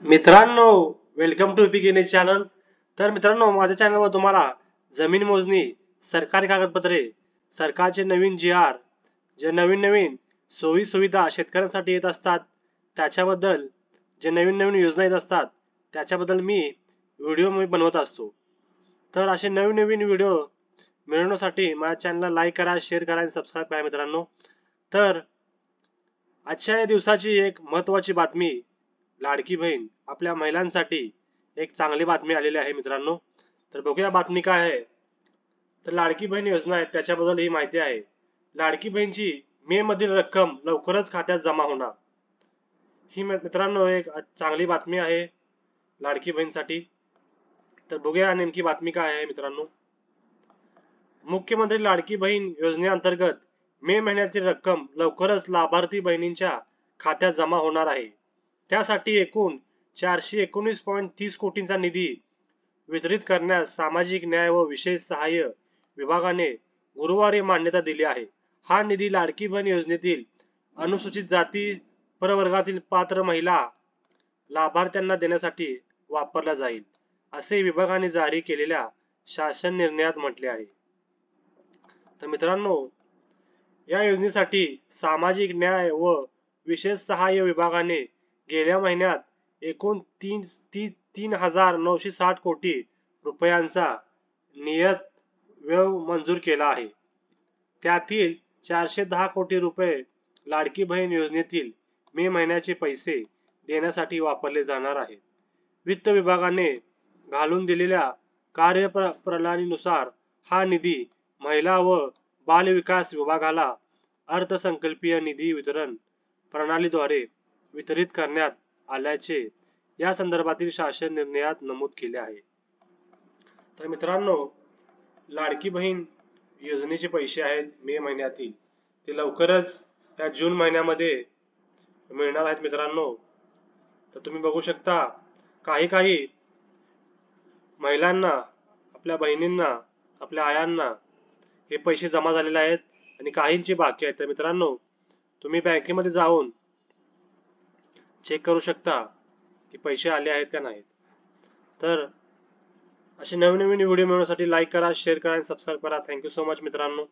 मित्रांनो, welcome to APK channel. तर मित्रांनो, माझ्या चॅनलवर तुम्हाला जमीन मोजणी, सरकारी कागदपत्रे, सरकारचे नवीन जी आर, जे नवीन नवीन सोयी सुविधा शेतकऱ्यांसाठी येत असतात त्याच्याबद्दल, जे नवीन नवीन योजना येत असतात त्याच्याबद्दल मी व्हिडिओ बनवत असतो। तर असे नवीन नवीन व्हिडिओ मिळवण्यासाठी माझ्या चॅनलला लाईक करा, शेअर करा आणि सबस्क्राईब करा मित्रांनो। तर आजच्या या दिवसाची एक महत्त्वाची बातमी, लाडकी बहीण आपल्या महिलांसाठी एक चांगली बातमी आलेली आहे मित्रांनो। तर बघूया बातमी काय आहे। तर लाडकी बहीण योजना आहे त्याच्याबद्दल ही माहिती आहे। लाडकी बहीणची मे मधील रक्कम लवकरच खात्यात जमा होणार, ही मित्रांनो एक चांगली बातमी आहे लाडकी बहीणसाठी। तर बघूया नेमकी बातमी काय आहे मित्रांनो। मुख्यमंत्री लाडकी बहीण योजनेअंतर्गत मे महिन्यातील रक्कम लवकरच लाभार्थी बहिणींच्या खात्यात जमा होणार आहे। त्यासाठी एकूण 419.30 कोटींचा निधी वितरित करण्यास सामाजिक न्याय व विशेष सहाय्य विभागाने गुरुवारी मान्यता दिली आहे। हा निधी लाडकी बहीण योजनेतील अनुसूचित जाती प्रवर्गातील पात्र महिला लाभार्थ्यांना देण्यासाठी वापरला जाईल, असे विभागाने जारी केलेल्या शासन निर्णयात म्हटले आहे। तर मित्रांनो, या योजनेसाठी सामाजिक न्याय व विशेष सहाय्य विभागाने गेल्या महिन्यात एकूण 3,960 कोटी रुपयांचा नियत व्यय मंजूर केला आहे। त्यातील 410 कोटी रुपये लाडकी बहीण योजनेतील मे महिन्याचे पैसे देण्यासाठी वापरले जाणार आहेत। वित्त विभागाने घालून दिलेल्या कार्यप्रणालीनुसार हा निधी महिला व बाल विकास विभागाला अर्थसंकल्पीय निधी वितरण प्रणालीद्वारे वितरित करण्यात आल्याचे या संदर्भातील शासन निर्णयात नमूद केले आहे। तर मित्रांनो, लाडकी बहीण योजनेचे पैसे आहेत मे महिन्यातील, ते लवकरच त्या जून महिन्यामध्ये मिळणार आहेत मित्रांनो। तर तुम्ही बघू शकता, काही काही महिलांना, आपल्या बहिणींना, आपल्या आयांना हे पैसे जमा झालेले आहेत आणि काहींचे बाकी आहेत। तर मित्रांनो, तुम्ही बँकेमध्ये जाऊन चेक करू शकता की पैसे आले आहेत का नाहीत। तर असे नवीन नवीन व्हिडिओ मिळवण्यासाठी लाईक करा, शेअर करा आणि सबस्क्राईब करा। थँक्यू सो मच मित्रांनो।